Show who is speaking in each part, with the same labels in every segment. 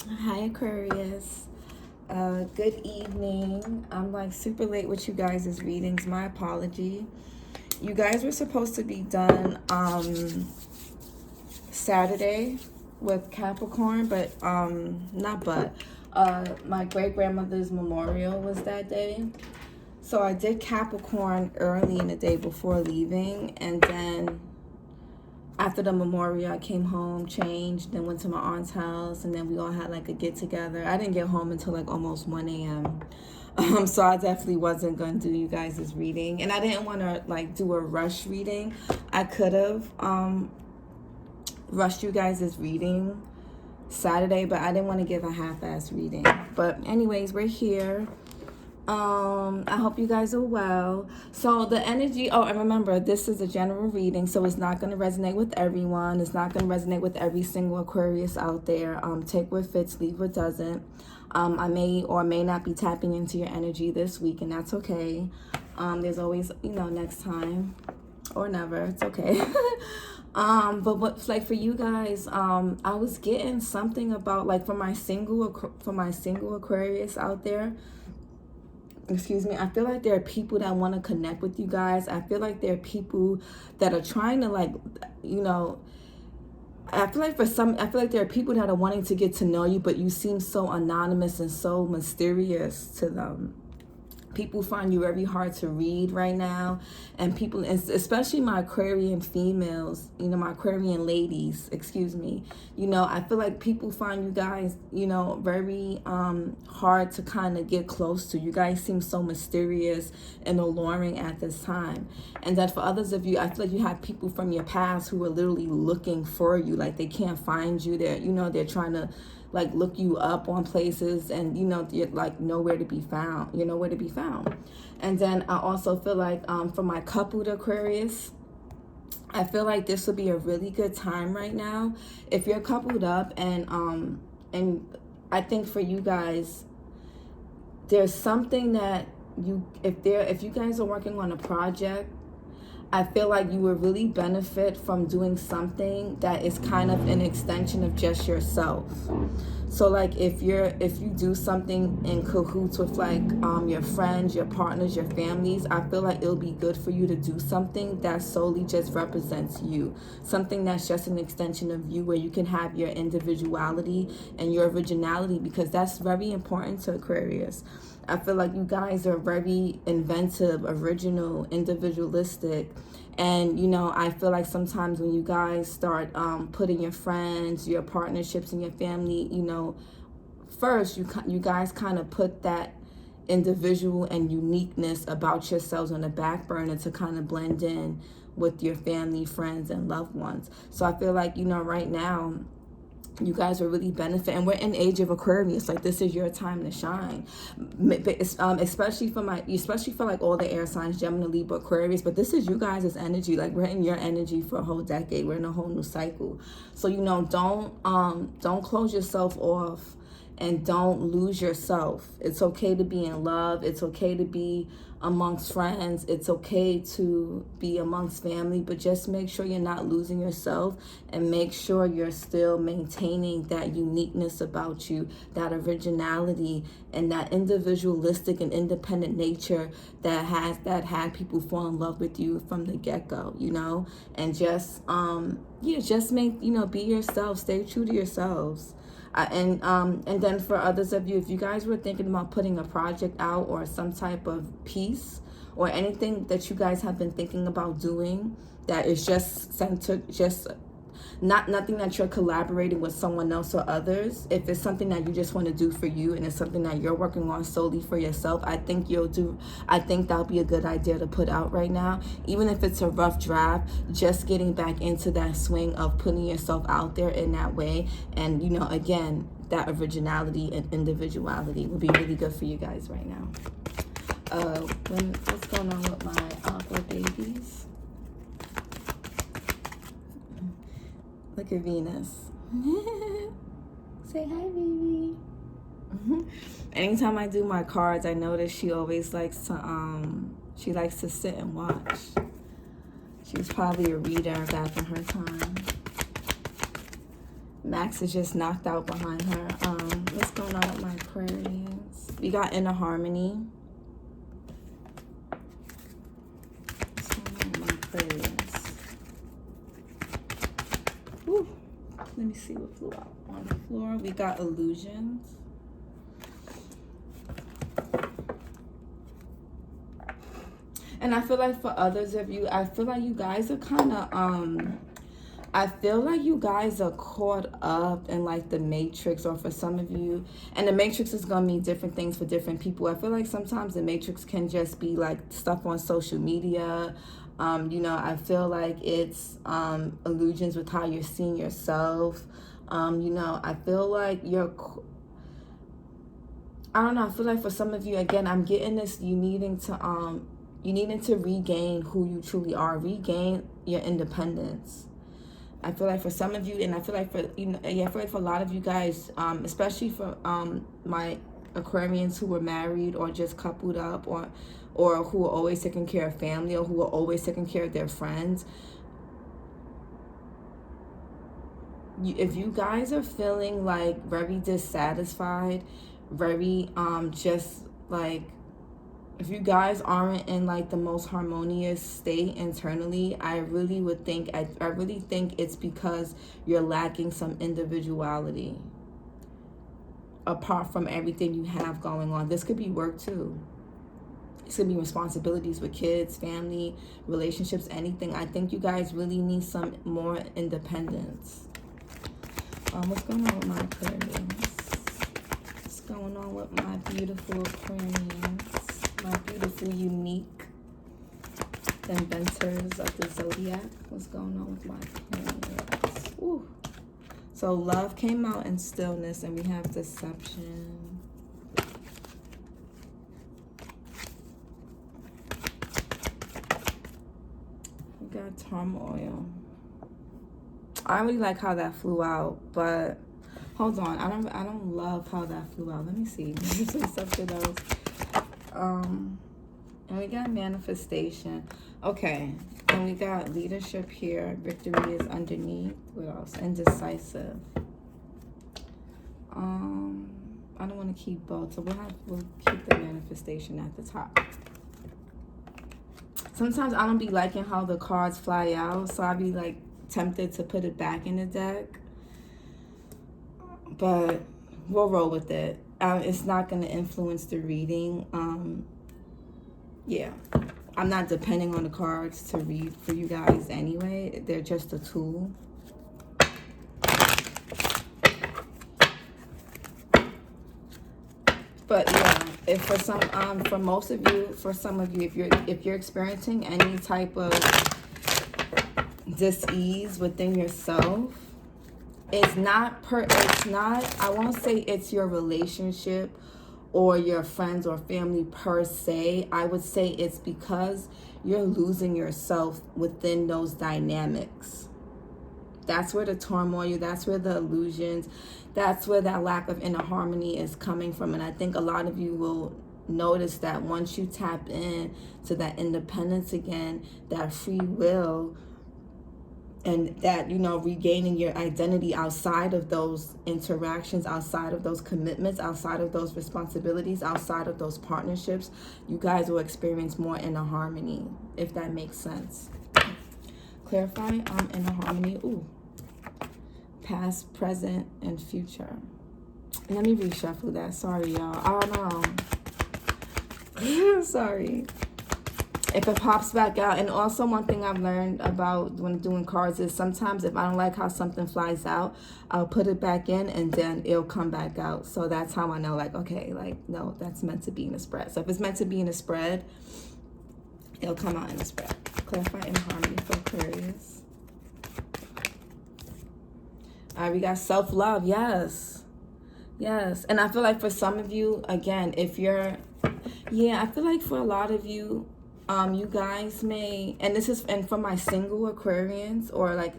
Speaker 1: Hi, Aquarius. Good evening. I'm like super late with you guys' readings. My apology. You guys were supposed to be done Saturday with Capricorn, but my great grandmother's memorial was that day. So I did Capricorn early in the day before leaving, and then after the memorial, I came home, changed, then went to my aunt's house, and then we all had like a get together. I didn't get home until like almost 1 a.m. So I definitely wasn't going to do you guys' reading. And I didn't want to like do a rush reading. I could have rushed you guys' reading Saturday, but I didn't want to give a half-ass reading. But anyways, we're here. I hope you guys are well. So the energy, and remember, this is a general reading, so it's not going to resonate with everyone. It's not going to resonate with every single Aquarius out there. Take what fits, leave what doesn't. I may or may not be tapping into your energy this week, and that's okay. There's always, next time or never. It's okay. But what, like for you guys, I was getting something about like for my single Aquarius out there. Excuse me, I feel like there are people that want to connect with you guys. I feel like there are people that are trying to I feel like there are people that are wanting to get to know you, but you seem so anonymous and so mysterious to them. People find you very hard to read right now, and people, especially my Aquarian females, my Aquarian ladies, excuse me, I feel like people find you guys, very hard to kind of get close to. You guys seem so mysterious and alluring at this time. And then for others of you, I feel like you have people from your past who are literally looking for you, like they can't find you. They're trying to like look you up on places, and you're like nowhere to be found. You're nowhere to be found. And then I also feel like for my coupled Aquarius, I feel like this would be a really good time right now if you're coupled up, and I think for you guys, there's something that if you guys are working on a project, I feel like you would really benefit from doing something that is kind of an extension of just yourself. So like if you do something in cahoots with like your friends, your partners, your families, I feel like it'll be good for you to do something that solely just represents you. Something that's just an extension of you, where you can have your individuality and your originality, because that's very important to Aquarius. I feel like you guys are very inventive, original, individualistic. And, I feel like sometimes when you guys start putting your friends, your partnerships, and your family, first, you guys kind of put that individual and uniqueness about yourselves on the back burner to kind of blend in with your family, friends, and loved ones. So I feel like, right now, you guys are really benefiting. We're in age of Aquarius. Like, this is your time to shine. Especially for like all the air signs, Gemini, Libra, Aquarius. But this is you guys' energy. Like, we're in your energy for a whole decade. We're in a whole new cycle. So, don't close yourself off, and don't lose yourself. It's okay to be in love. It's okay to be amongst friends. It's okay to be amongst family, but just make sure you're not losing yourself, and make sure you're still maintaining that uniqueness about you, that originality, and that individualistic and independent nature that had people fall in love with you from the get-go, and just be yourself, stay true to yourselves. And then for others of you, if you guys were thinking about putting a project out, or some type of piece, or anything that you guys have been thinking about doing that is just centered, just nothing that you're collaborating with someone else or others, if it's something that you just want to do for you, and it's something that you're working on solely for yourself, I think that'll be a good idea to put out right now. Even if it's a rough draft, just getting back into that swing of putting yourself out there in that way. And again, that originality and individuality would be really good for you guys right now. What's going on with my aqua babies? Look at Venus. Say hi, baby. Anytime I do my cards, I notice she always likes to sit and watch. She was probably a reader back in her time. Max is just knocked out behind her going on with my Aquarians? We got inner harmony. What's going on with my Aquarians? Whew. Let me see what flew out on the floor. We got illusions. And I feel like for others of you, I feel like you guys are kind of, I feel like you guys are caught up in like the Matrix, or for some of you, and the Matrix is going to mean different things for different people. I feel like sometimes the Matrix can just be like stuff on social media. You know, I feel like it's illusions with how you're seeing yourself. You know, I feel like I don't know, I feel like for some of you, again, I'm getting this, you needing to regain who you truly are, regain your independence. I feel like for some of you, and I feel like for, you know, yeah, I feel like for a lot of you guys, especially for my Aquarians who were married or just coupled up, or who are always taking care of family, or who are always taking care of their friends. If you guys are feeling like very dissatisfied, very just like, if you guys aren't in like the most harmonious state internally, I really would think, I really think it's because you're lacking some individuality apart from everything you have going on. This could be work too. This could be responsibilities with kids, family, relationships, anything. I think you guys really need some more independence. What's going on with my Aquarians? What's going on with my beautiful Aquarians? My beautiful, unique inventors of the zodiac. What's going on with my Aquarians? Ooh. So love came out in stillness, and we have deception. We got turmoil. I really like how that flew out, but hold on. I don't love how that flew out. Let me see. Maybe something else. And we got manifestation. Okay, and we got leadership here. Victory is underneath. What else? Indecisive. I don't want to keep both, so we'll keep the manifestation at the top. Sometimes I don't be liking how the cards fly out, so I'll be like tempted to put it back in the deck, but we'll roll with it. It's not going to influence the reading. Yeah, I'm not depending on the cards to read for you guys anyway. They're just a tool. But yeah, if for some, for most of you, for some of you, if you're experiencing any type of dis-ease within yourself, it's not, I won't say it's your relationship or your friends or family per se. I would say it's because you're losing yourself within those dynamics. That's where the turmoil, that's where the illusions, that's where that lack of inner harmony is coming from. And I think a lot of you will notice that once you tap in to that independence again, that free will, and that, you know, regaining your identity outside of those interactions, outside of those commitments, outside of those responsibilities, outside of those partnerships, you guys will experience more inner harmony, if that makes sense. Clarify inner harmony. Ooh. Past, present, and future. Let me reshuffle that. Sorry, y'all. I don't know. Sorry. If it pops back out. And also one thing I've learned about when doing cards is sometimes if I don't like how something flies out, I'll put it back in and then it'll come back out. So that's how I know, like, okay, like, no, that's meant to be in a spread. So if it's meant to be in a spread, it'll come out in a spread. Clarify in harmony for Aquarius. All right, we got self-love. Yes. Yes. And I feel like for some of you, again, if you're, yeah, I feel like for a lot of you, you guys may, and this is, and for my single Aquarians, or like,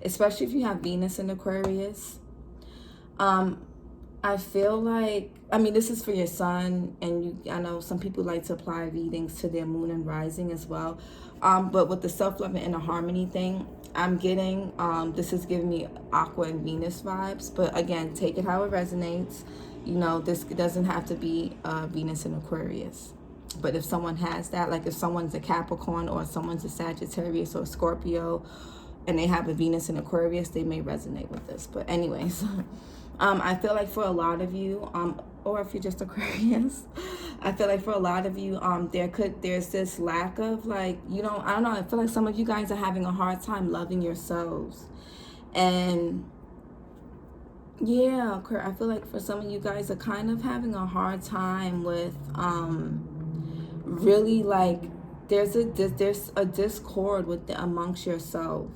Speaker 1: especially if you have Venus in Aquarius, I feel like, I mean, this is for your sun, and you, I know some people like to apply readings to their moon and rising as well. But with the self-love and inner harmony thing, I'm getting, this is giving me Aqua and Venus vibes, but again, take it how it resonates. you know, this doesn't have to be Venus in Aquarius. But if someone has that, like if someone's a Capricorn or someone's a Sagittarius or a Scorpio, and they have a Venus in Aquarius, they may resonate with this. But anyways, I feel like for a lot of you, or if you're just Aquarius, I feel like for a lot of you, there's this lack of, like, you know, I don't know, I feel like some of you guys are having a hard time loving yourselves. And yeah, I feel like for some of you guys are kind of having a hard time with really, like, there's a discord amongst yourself.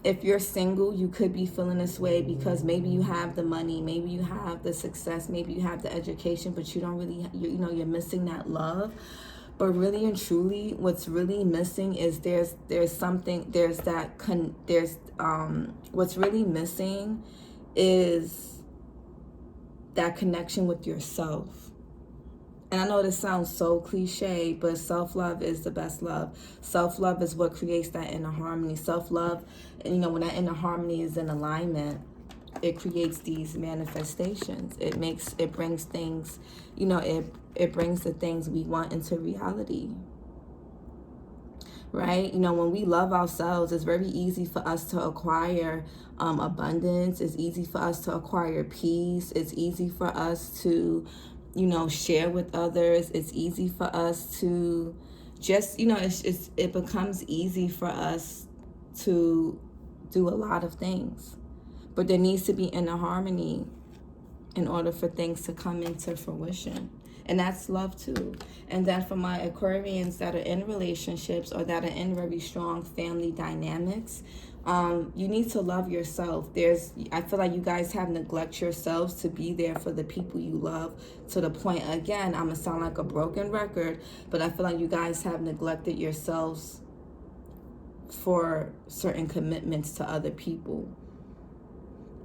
Speaker 1: If you're single, you could be feeling this way because maybe you have the money, maybe you have the success, maybe you have the education, but you don't really, you know, you're missing that love. But really and truly, what's really missing is what's really missing is that connection with yourself. And I know this sounds so cliche, but self-love is the best love. Self-love is what creates that inner harmony. Self-love, you know, when that inner harmony is in alignment, it creates these manifestations. It brings things, you know, it brings the things we want into reality. Right? You know, when we love ourselves, it's very easy for us to acquire abundance. It's easy for us to acquire peace. It's easy for us to, you know, share with others. It's easy for us to just, you know, it becomes easy for us to do a lot of things. But there needs to be inner harmony in order for things to come into fruition. And that's love too. And then for my Aquarians that are in relationships or that are in very strong family dynamics, you need to love yourself. I feel like you guys have neglected yourselves to be there for the people you love, to the point, again, I'm gonna sound like a broken record, but I feel like you guys have neglected yourselves for certain commitments to other people.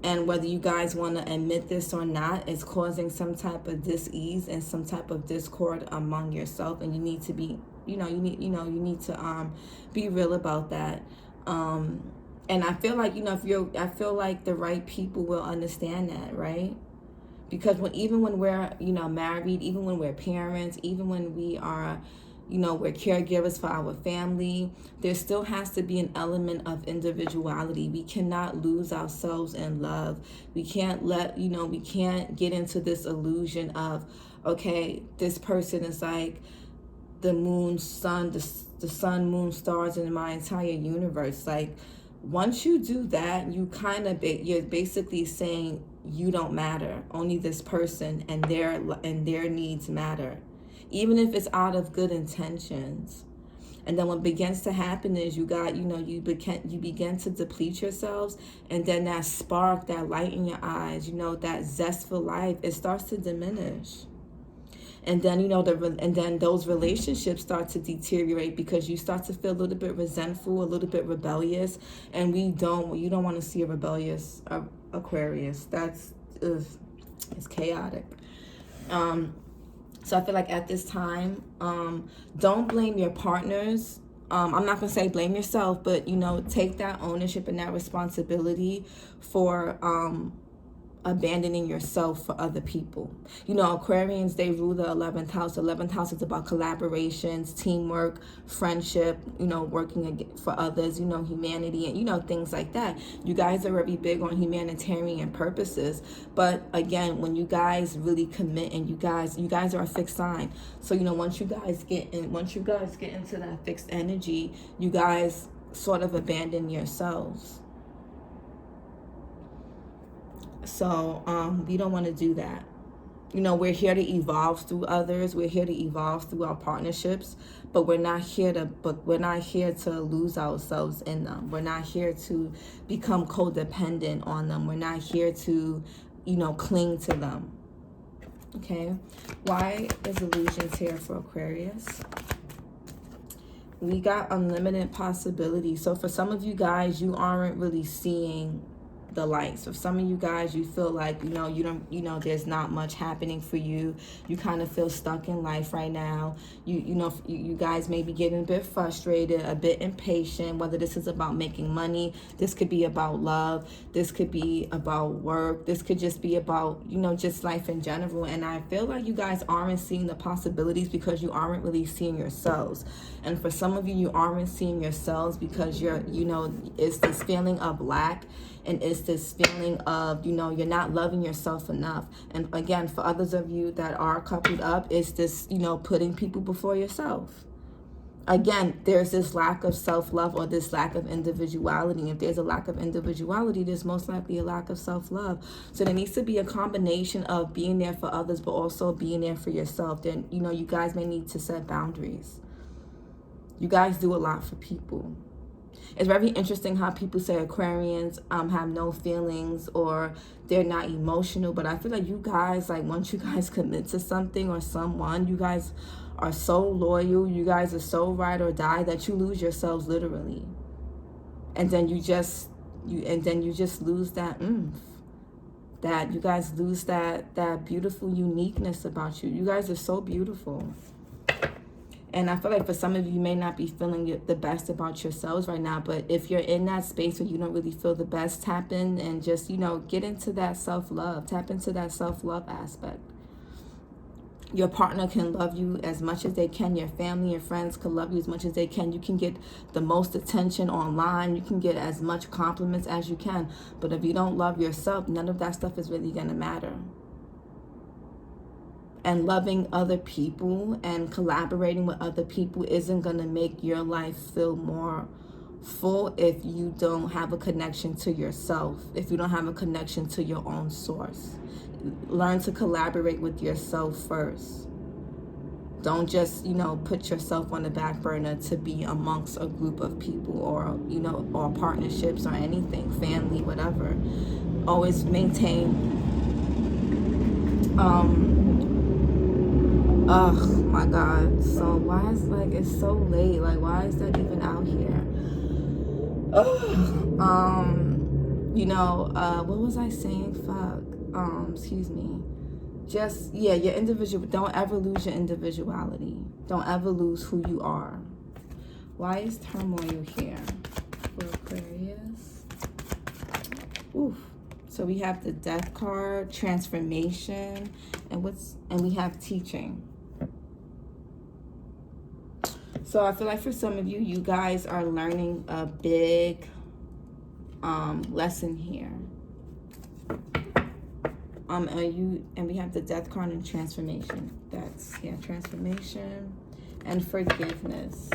Speaker 1: And whether you guys want to admit this or not, it's causing some type of dis-ease and some type of discord among yourself. And you need to be, you need to be real about that. And I feel like, you know, I feel like the right people will understand that, right? Because even when we're, you know, married, even when we're parents, even when we are, you know, we're caregivers for our family, there still has to be an element of individuality. We cannot lose ourselves in love. We can't we can't get into this illusion of, okay, this person is like the moon, sun, the sun, moon, stars in my entire universe. Like, once you do that, you're basically saying you don't matter. Only this person and their needs matter, even if it's out of good intentions. And then what begins to happen is you begin to deplete yourselves, and then that spark, that light in your eyes, you know, that zest for life, it starts to diminish. And then, you know, and then those relationships start to deteriorate because you start to feel a little bit resentful, a little bit rebellious. And you don't want to see a rebellious Aquarius. It's chaotic. So I feel like at this time, don't blame your partners. I'm not going to say blame yourself, but, you know, take that ownership and that responsibility for abandoning yourself for other people. You know, Aquarians, they rule the 11th house. The 11th house is about collaborations, teamwork, friendship, you know, working for others, you know, humanity, and, you know, things like that. You guys are very big on humanitarian purposes. But again, when you guys really commit, and you guys are a fixed sign. So, you know, once you guys get into that fixed energy, you guys sort of abandon yourselves. So we don't want to do that. You know, we're here to evolve through others. We're here to evolve through our partnerships, but we're not here to lose ourselves in them. We're not here to become codependent on them. We're not here to, you know, cling to them. Okay? Why is illusions here for Aquarius? We got unlimited possibilities. So for some of you guys, you aren't really seeing the lights. For some of you guys, you feel like, there's not much happening for you. You kind of feel stuck in life right now. You guys may be getting a bit frustrated, a bit impatient, whether this is about making money, this could be about love, this could be about work, this could just be about, just life in general. And I feel like you guys aren't seeing the possibilities because you aren't really seeing yourselves. And for some of you, you aren't seeing yourselves because it's this feeling of lack, and it's this feeling of, you're not loving yourself enough. And again, for others of you that are coupled up, it's this, putting people before yourself. Again, there's this lack of self-love or this lack of individuality. If there's a lack of individuality, there's most likely a lack of self-love. So there needs to be a combination of being there for others, but also being there for yourself. Then, you guys may need to set boundaries. You guys do a lot for people. It's very interesting how people say Aquarians have no feelings or they're not emotional. But I feel like you guys, once you guys commit to something or someone, you guys are so loyal. You guys are so ride or die that you lose yourselves literally. And then you just lose that oomph. That you guys lose that beautiful uniqueness about you. You guys are so beautiful. And I feel like for some of you, you may not be feeling the best about yourselves right now. But if you're in that space where you don't really feel the best, tap in and just, get into that self-love. Tap into that self-love aspect. Your partner can love you as much as they can. Your family and friends can love you as much as they can. You can get the most attention online. You can get as much compliments as you can. But if you don't love yourself, none of that stuff is really going to matter. And loving other people and collaborating with other people isn't going to make your life feel more full if you don't have a connection to yourself, if you don't have a connection to your own source. Learn to collaborate with yourself first. Don't just, put yourself on the back burner to be amongst a group of people or, or partnerships or anything, family, whatever. Always maintain oh my God. So why is it's so late? Why is that even out here? What was I saying? Excuse me. Just, your individual, don't ever lose your individuality. Don't ever lose who you are. Why is turmoil here for Aquarius? Oof. So we have the Death card, transformation, and we have teaching. So I feel like for some of you, you guys are learning a big lesson here. And we have the Death card and transformation. That's, transformation and forgiveness.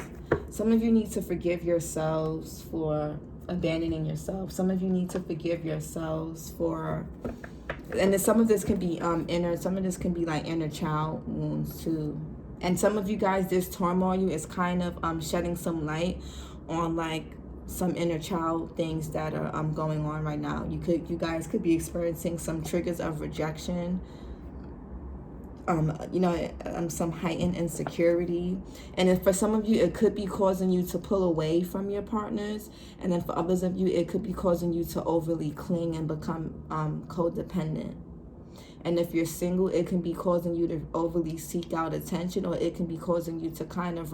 Speaker 1: Some of you need to forgive yourselves for abandoning yourself. Some of you need to forgive yourselves for, and then some of this can be some of this can be inner child wounds too. And some of you guys, this turmoil is kind of shedding some light on some inner child things that are going on right now. You guys could be experiencing some triggers of rejection, some heightened insecurity. And then for some of you, it could be causing you to pull away from your partners. And then for others of you, it could be causing you to overly cling and become codependent. And if you're single, it can be causing you to overly seek out attention, or it can be causing you to kind of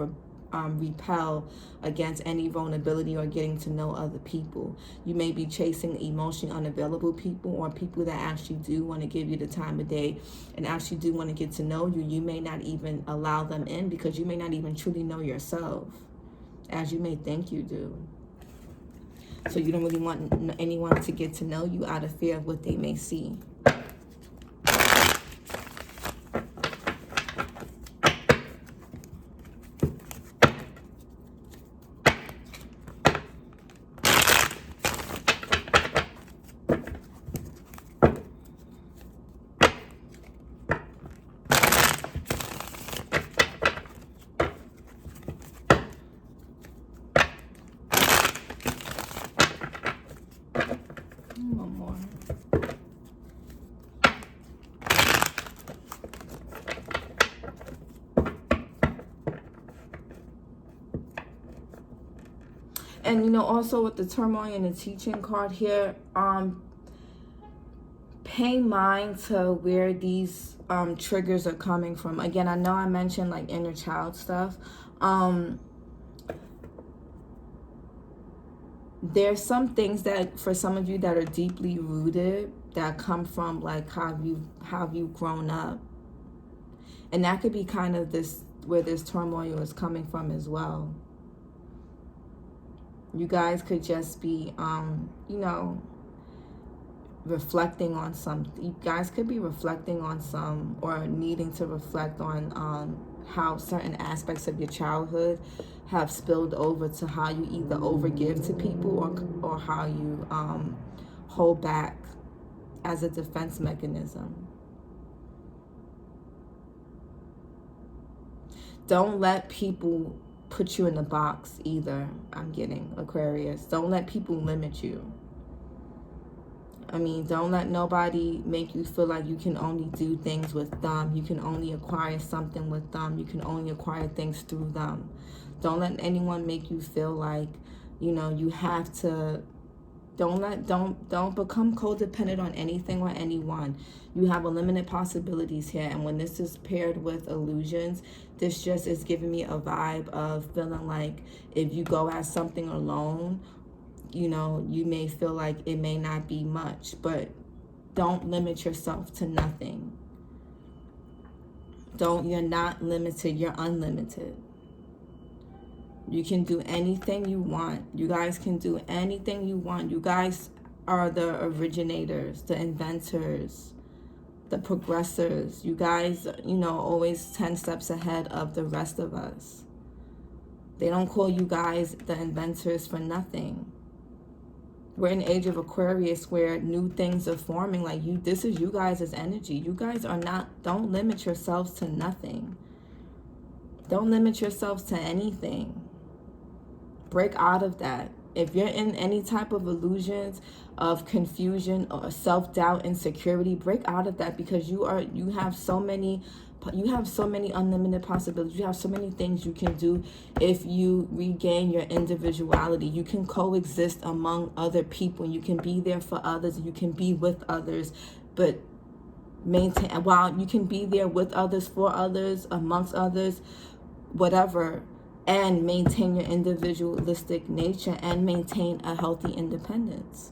Speaker 1: repel against any vulnerability or getting to know other people. You may be chasing emotionally unavailable people, or people that actually do want to give you the time of day and actually do want to get to know you. You may not even allow them in because you may not even truly know yourself as you may think you do. So you don't really want anyone to get to know you out of fear of what they may see. One more. And also with the turmoil and the teaching card here, pay mind to where these triggers are coming from. Again, I know I mentioned like inner child stuff. There's some things that for some of you that are deeply rooted that come from like how you've grown up, and that could be kind of this where this turmoil is coming from as well. You guys could just be you know, reflecting on some, you guys could be reflecting on some, or needing to reflect on how certain aspects of your childhood have spilled over to how you either overgive to people or how you hold back as a defense mechanism. Don't let people put you in a box either. I'm getting, Aquarius. Don't let people limit you. I mean, don't let nobody make you feel like you can only do things with them. You can only acquire something with them. You can only acquire things through them. Don't let anyone make you feel like, you know, you have to. Don't become codependent on anything or anyone. You have unlimited possibilities here, and when this is paired with illusions, this just is giving me a vibe of feeling like if you go at something alone, you know, you may feel like it may not be much, but don't limit yourself to nothing. You're not limited, you're unlimited. You can do anything you want. You guys can do anything you want. You guys are the originators, the inventors, the progressors. You guys, you know, always 10 steps ahead of the rest of us. They don't call you guys the inventors for nothing. We're in the age of Aquarius where new things are forming. Like this is you guys' energy. You guys are not, don't limit yourselves to nothing. Don't limit yourselves to anything. Break out of that. If you're in any type of illusions of confusion or self-doubt, insecurity, break out of that, because you have so many unlimited possibilities. You have so many things you can do if you regain your individuality. You can coexist among other people. You can be there for others. You can be with others, but maintain, while you can be there with others, for others, amongst others, whatever, and maintain your individualistic nature and maintain a healthy independence.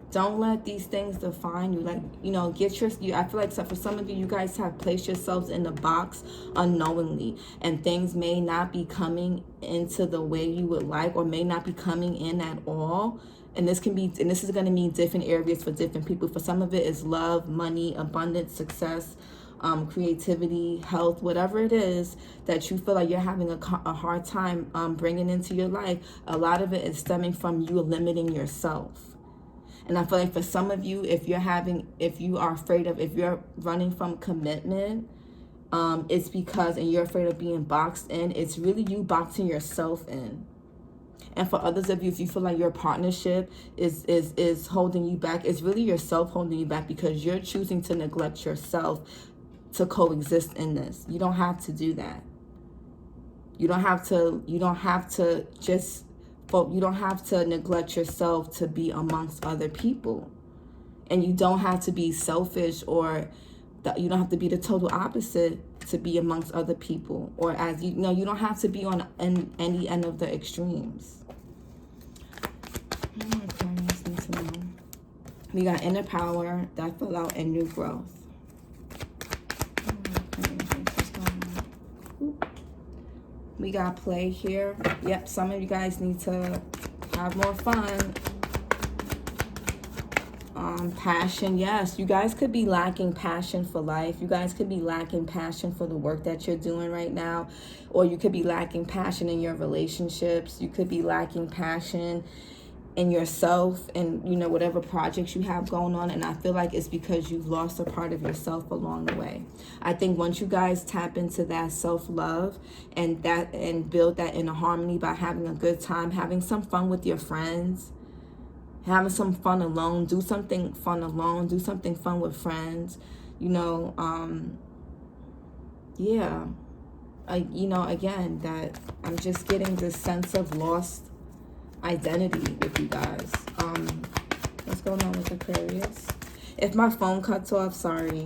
Speaker 1: Don't let these things define you. Like, you know, I feel like for some of you, you guys have placed yourselves in a box unknowingly, and things may not be coming into the way you would like, or may not be coming in at all. And this is going to mean different areas for different people. For some of it is love, money, abundance, success, creativity, health, whatever it is that you feel like you're having a hard time bringing into your life. A lot of it is stemming from you limiting yourself. And I feel like for some of you, if you're running from commitment, it's because, and you're afraid of being boxed in, it's really you boxing yourself in. And for others of you, if you feel like your partnership is holding you back, it's really yourself holding you back, because you're choosing to neglect yourself to coexist in this. You don't have to do that. You don't have to neglect yourself to be amongst other people. And you don't have to be selfish, or you don't have to be the total opposite to be amongst other people. Or as you know, you don't have to be on any end of the extremes. We got inner power that fell out and new growth. We got play here. Yep, some of you guys need to have more fun. Passion, yes. You guys could be lacking passion for life. You guys could be lacking passion for the work that you're doing right now. Or you could be lacking passion in your relationships. You could be lacking passion in yourself and, you know, whatever projects you have going on. And I feel like it's because you've lost a part of yourself along the way. I think once you guys tap into that self-love and build that inner harmony by having a good time, having some fun with your friends, having some fun alone, do something fun alone, do something fun with friends, you know, again, that I'm just getting this sense of lost identity with you guys. What's going on with Aquarius? If my phone cuts off, sorry.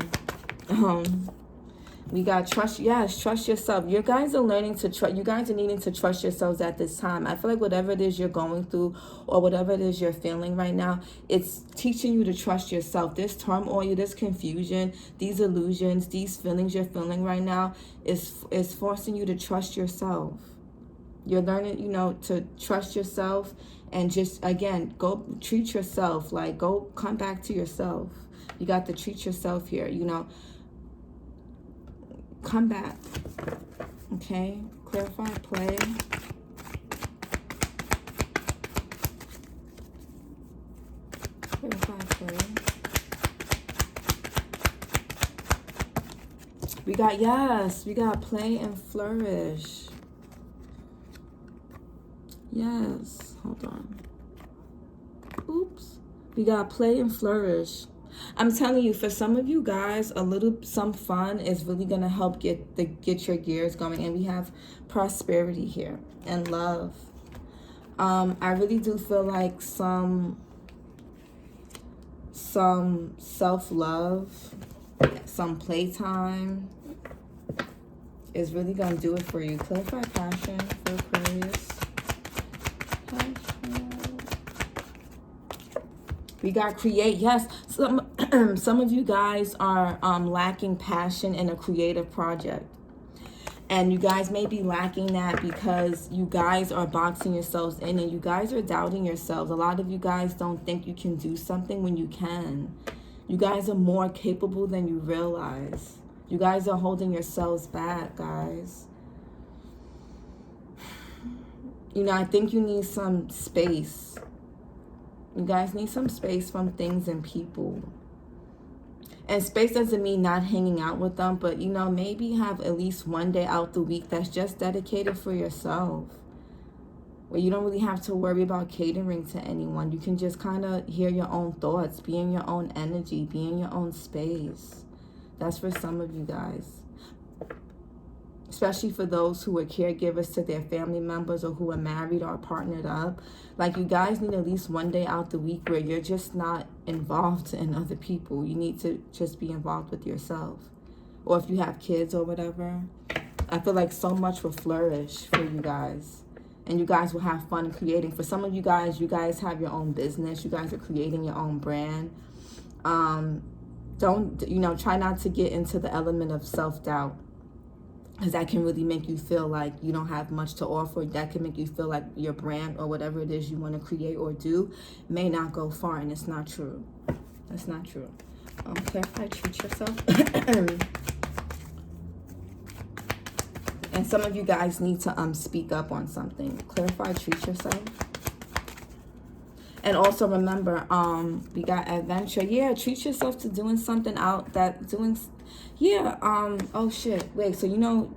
Speaker 1: We got trust. Yes, trust yourself. You guys are learning to trust. You guys are needing to trust yourselves at this time. I feel like whatever it is you're going through or whatever it is you're feeling right now, it's teaching you to trust yourself. This turmoil, this confusion, these illusions, these feelings you're feeling right now is forcing you to trust yourself. You're learning, you know, to trust yourself and just, again, go treat yourself. Like, go come back to yourself. You got to treat yourself here, you know. Come back. Okay? Clarify, play. Clarify, play. We got, yes, we got play and flourish. Yes, hold on. Oops. We got play and flourish. I'm telling you, for some of you guys, some fun is really going to help get your gears going. And we have prosperity here and love. I really do feel like some self-love, some playtime is really going to do it for you. Clarify passion for Aquarius. We got create. Yes, some of you guys are lacking passion in a creative project. And you guys may be lacking that because you guys are boxing yourselves in and you guys are doubting yourselves. A lot of you guys don't think you can do something when you can. You guys are more capable than you realize. You guys are holding yourselves back, guys. You know, I think you need some space. You guys need some space from things and people. And space doesn't mean not hanging out with them, but, you know, maybe have at least one day out the week that's just dedicated for yourself. Where you don't really have to worry about catering to anyone. You can just kind of hear your own thoughts, be in your own energy, be in your own space. That's for some of you guys. Especially for those who are caregivers to their family members or who are married or partnered up. Like, you guys need at least one day out the week where you're just not involved in other people. You need to just be involved with yourself. Or if you have kids or whatever. I feel like so much will flourish for you guys. And you guys will have fun creating. For some of you guys have your own business. You guys are creating your own brand. Don't, you know, try not to get into the element of self-doubt. Because that can really make you feel like you don't have much to offer. That can make you feel like your brand or whatever it is you want to create or do may not go far. And it's not true. That's not true. Clarify, treat yourself. And some of you guys need to speak up on something. Clarify, treat yourself. And also remember, we got adventure. Yeah, treat yourself to doing something out that doing. Yeah, oh shit. Wait, so you know